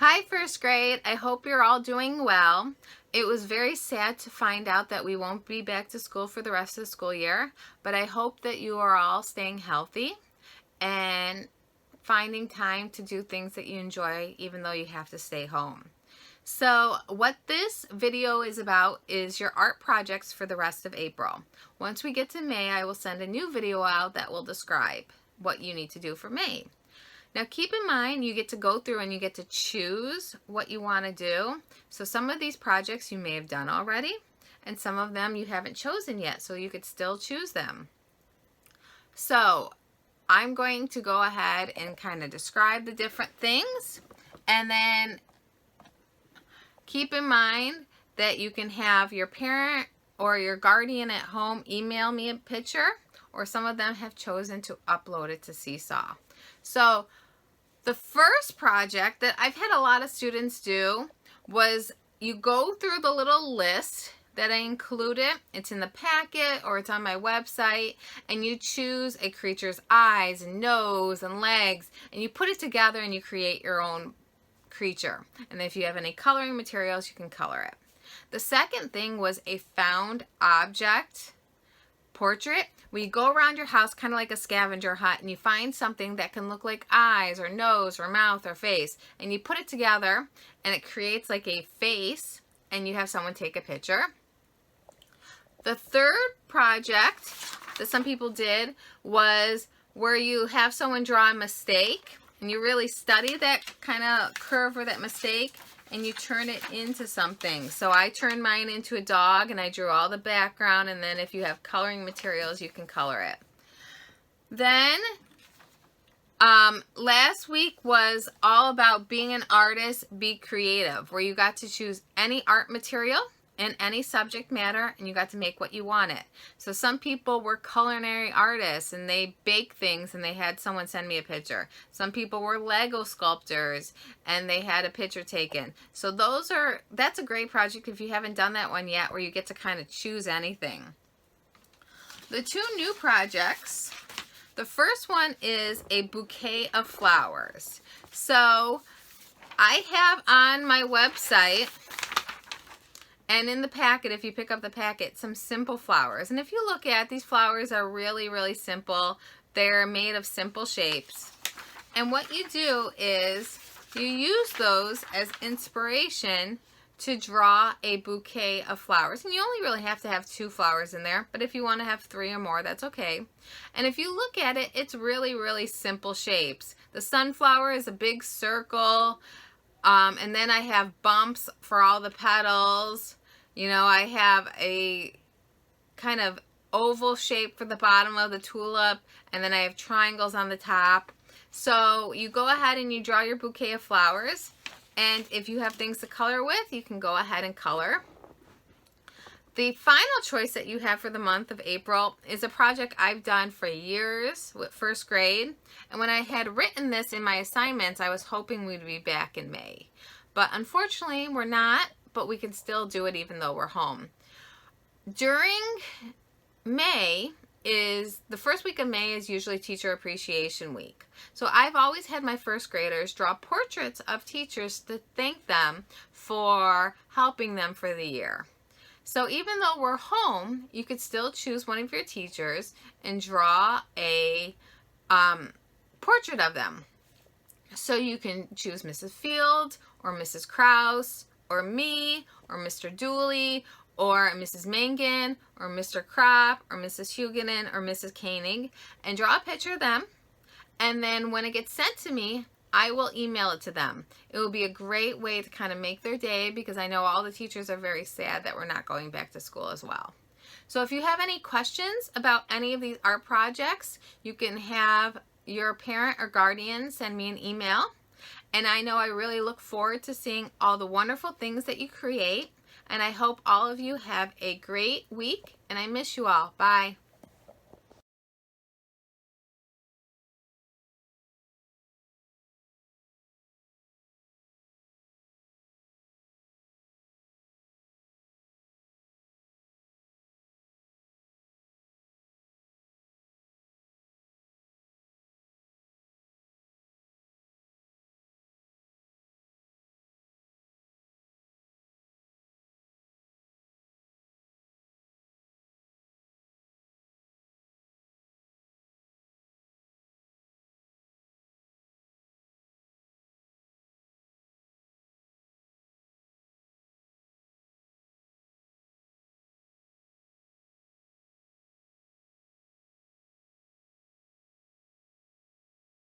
Hi, first grade. I hope you're all doing well. It was very sad to find out that we won't be back to school for the rest of the school year, but I hope that you are all staying healthy and finding time to do things that you enjoy even though you have to stay home. So what this video is about is your art projects for the rest of April. Once we get to May, I will send a new video out that will describe what you need to do for May. Now keep in mind you get to go through and you get to choose what you want to do. So some of these projects you may have done already and some of them you haven't chosen yet, so you could still choose them. So I'm going to go ahead and kind of describe the different things, and then keep in mind that you can have your parent or your guardian at home email me a picture, or some of them have chosen to upload it to Seesaw. So the first project that I've had a lot of students do was you go through the little list that I included. It's in the packet or it's on my website, and you choose a creature's eyes and nose and legs, and you put it together and you create your own creature. And if you have any coloring materials, you can color it. The second thing was a found object portrait, where you go around your house kind of like a scavenger hunt and you find something that can look like eyes or nose or mouth or face, and you put it together and it creates like a face, and you have someone take a picture. The third project that some people did was where you have someone draw a mistake and you really study that kind of curve or that mistake and you turn it into something. So I turned mine into a dog and I drew all the background, and then if you have coloring materials you can color it. Then last week was all about being an artist, be creative, where you got to choose any art material in any subject matter and you got to make what you wanted. So some people were culinary artists and they bake things and they had someone send me a picture. Some people were Lego sculptors and they had a picture taken. So that's a great project if you haven't done that one yet, where you get to kind of choose anything. The two new projects, the first one is a bouquet of flowers. So I have on my website and in the packet, if you pick up the packet, some simple flowers. And if you look at these flowers are really, really simple. They're made of simple shapes. And what you do is you use those as inspiration to draw a bouquet of flowers. And you only really have to have 2 flowers in there, but if you want to have 3 or more, that's okay. And if you look at it, it's really, really simple shapes. The sunflower is a big circle, and then I have bumps for all the petals. You know, I have a kind of oval shape for the bottom of the tulip, and then I have triangles on the top. So you go ahead and you draw your bouquet of flowers, and if you have things to color with, you can go ahead and color. The final choice that you have for the month of April is a project I've done for years with first grade. And when I had written this in my assignments, I was hoping we'd be back in May. But unfortunately, we're not, but we can still do it even though we're home. During May, the first week of May is usually Teacher Appreciation Week. So I've always had my first graders draw portraits of teachers to thank them for helping them for the year. So even though we're home, you could still choose one of your teachers and draw a portrait of them. So you can choose Mrs. Field or Mrs. Krause or me or Mr. Dooley or Mrs. Mangan or Mr. Kropp or Mrs. Huguenin or Mrs. Koenig, and draw a picture of them. And then when it gets sent to me, I will email it to them. It will be a great way to kind of make their day, because I know all the teachers are very sad that we're not going back to school as well. So if you have any questions about any of these art projects, you can have your parent or guardian send me an email. And I know I really look forward to seeing all the wonderful things that you create. And I hope all of you have a great week, and I miss you all. Bye.